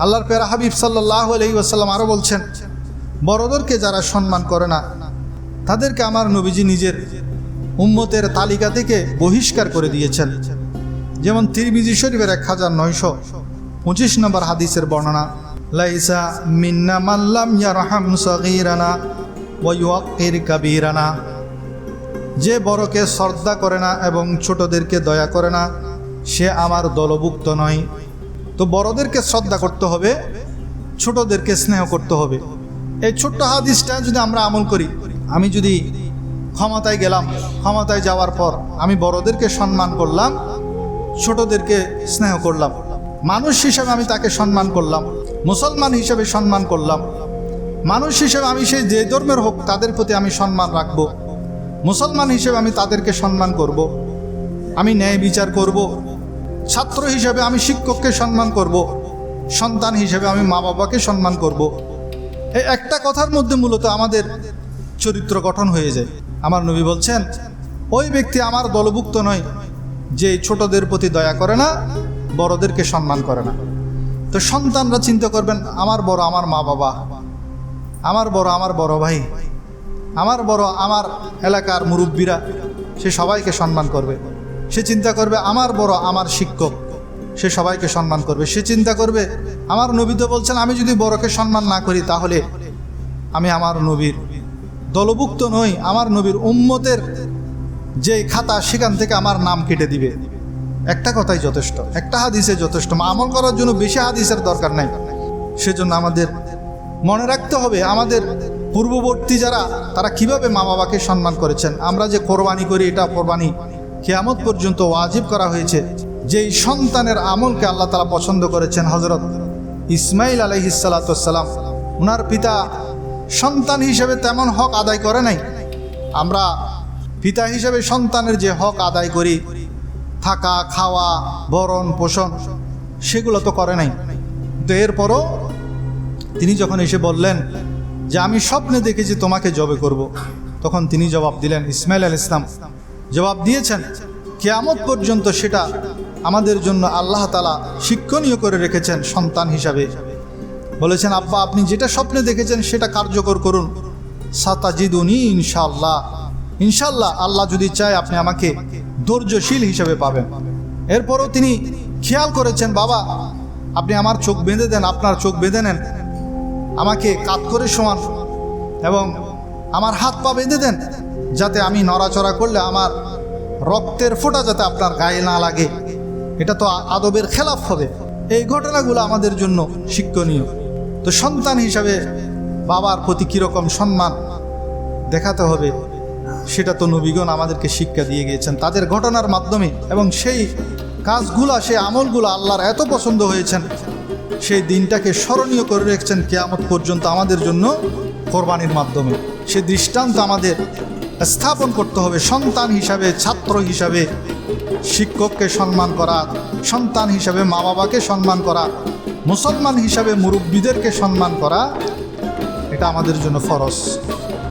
আল্লাহর প্যারা হাবিব সাল্লাল্লাহু আলাইহি ওয়াসাল্লাম আরও বলছেন, বড়দেরকে যারা সম্মান করে না তাদেরকে আমার নবীজি নিজের উম্মতের তালিকা থেকে বহিষ্কার করে দিয়েছেন। যেমন তিরমিজি শরীফের 1925 নম্বর হাদিসের বর্ণনা, লাইসা মিন্না মান লাম ইয়ারহাম সাগীরানা ওয়া ইউক্কির কাবীরানা। যে বড়কে শ্রদ্ধা করে না এবং ছোটদেরকে দয়া করে না সে আমার দলভুক্ত নয়। তো বড়দেরকে শ্রদ্ধা করতে হবে, ছোটদেরকে স্নেহ করতে হবে। এই ছোট্ট হাদিসটা যদি আমরা আমল করি, আমি যদি ক্ষমতায় গেলাম, ক্ষমতায় যাওয়ার পর আমি বড়দেরকে সম্মান করলাম, ছোটদেরকে স্নেহ করলাম, মানুষ হিসেবে আমি তাকে সম্মান করলাম, মুসলমান হিসেবে সম্মান করলাম, মানুষ হিসেবে আমি সেই যে ধর্মের হোক তাদের প্রতি আমি সম্মান রাখব, মুসলমান হিসেবে আমি তাদেরকে সম্মান করব, আমি ন্যায় বিচার করব, ছাত্র হিসেবে আমি শিক্ষককে সম্মান করব, সন্তান হিসেবে আমি মা বাবাকে সম্মান করব। এই একটা কথার মধ্যে মূলত আমাদের চরিত্র গঠন হয়ে যায়। আমার নবী বলছেন, ওই ব্যক্তি আমার দলভুক্ত নয় যে ছোটদের প্রতি দয়া করে না, বড়দেরকে সম্মান করে না। তো সন্তানরা চিন্তা করবেন, আমার বড় আমার মা বাবা, আমার বড় আমার বড় ভাই, আমার বড় আমার এলাকার মুরব্বীরা, সে সবাইকে সম্মান করবে। সে চিন্তা করবে আমার বড় আমার শিক্ষক, সে সবাইকে সম্মান করবে। সে চিন্তা করবে, আমার নবী তো বলছেন আমি যদি বড়কে সম্মান না করি তাহলে আমি আমার নবীর দলভুক্ত নই, আমার নবীর উম্মতের যে খাতা সেখান থেকে আমার নাম কেটে দিবে। একটা কথাই যথেষ্ট, একটা হাদিসে যথেষ্ট, আমল করার জন্য বেশি হাদিসের দরকার নাই। সেজন্য আমাদের মনে রাখতে হবে আমাদের পূর্ববর্তী যারা, তারা কিভাবে মা বাবাকে সম্মান করেছেন। আমরা যে কোরবানি করি, এটা কোরবানি কিয়ামত পর্যন্ত ওয়াজিব করা হয়েছে। যেই সন্তানের আমলকে আল্লাহ তাআলা পছন্দ করেছেন, হযরত ইসমাইল আলাইহিস সালাতু ওয়াস সালাম, ওনার পিতা সন্তান হিসেবে তেমন হক আদায় করে নাই। আমরা পিতা হিসেবে সন্তানের যে হক আদায় করি, থাকা খাওয়া ভরণ পোষণ, সেগুলো তো করে নাই। তো এরপরও তিনি যখন এসে বললেন যে আমি স্বপ্নে দেখেছি তোমাকে জবে করব, তখন তিনি জবাব দিলেন, ইসমাইল আলাইহিস সালাম জবাব দিয়েছেন, কিয়ামত পর্যন্ত সেটা আমাদের জন্য আল্লাহ তাআলা শিক্ষণীয় করে রেখেছেন সন্তান হিসাবে। বলেছেন, আব্বা আপনি যেটা স্বপ্নে দেখেছেন সেটা কার্যকর করুন, সাতাজিদুনি ইনশাআল্লাহ, ইনশাআল্লাহ আল্লাহ যদি চায় আপনি আমাকে ধৈর্যশীল হিসেবে পাবেন। এরপরও তিনি খেয়াল করেছেন, বাবা আপনি আমার চোখ বেঁধে দেন, আপনার চোখ বেঁধে নেন, আমাকে কাত করে শোয়ান এবং আমার হাত পা বেঁধে দেন, যাতে আমি নড়াচড়া করলে আমার রক্তের ফোঁটা যাতে আপনার গায়ে না লাগে। এটা তো আদবের খেলাফ হবে। এই ঘটনাগুলো আমাদের জন্য শিক্ষণীয়। তো সন্তান হিসাবে বাবার প্রতি কীরকম সম্মান দেখাতে হবে সেটা তো নবীগণ আমাদেরকে শিক্ষা দিয়ে গিয়েছেন তাদের ঘটনার মাধ্যমে। এবং সেই কাজগুলা, সেই আমলগুলো আল্লাহর এত পছন্দ হয়েছেন, সেই দিনটাকে স্মরণীয় করে রেখেছেন কিয়ামত পর্যন্ত আমাদের জন্য কোরবানির মাধ্যমে। সে দৃষ্টান্ত আমাদের স্থাপন করতে হবে। সন্তান হিসাবে, ছাত্র হিসাবে শিক্ষককে সম্মান করা, সন্তান হিসাবে মা বাবাকে সম্মান করা, মুসলমান হিসাবে মুরব্বীদেরকে সম্মান করা, এটা আমাদের জন্য ফরজ।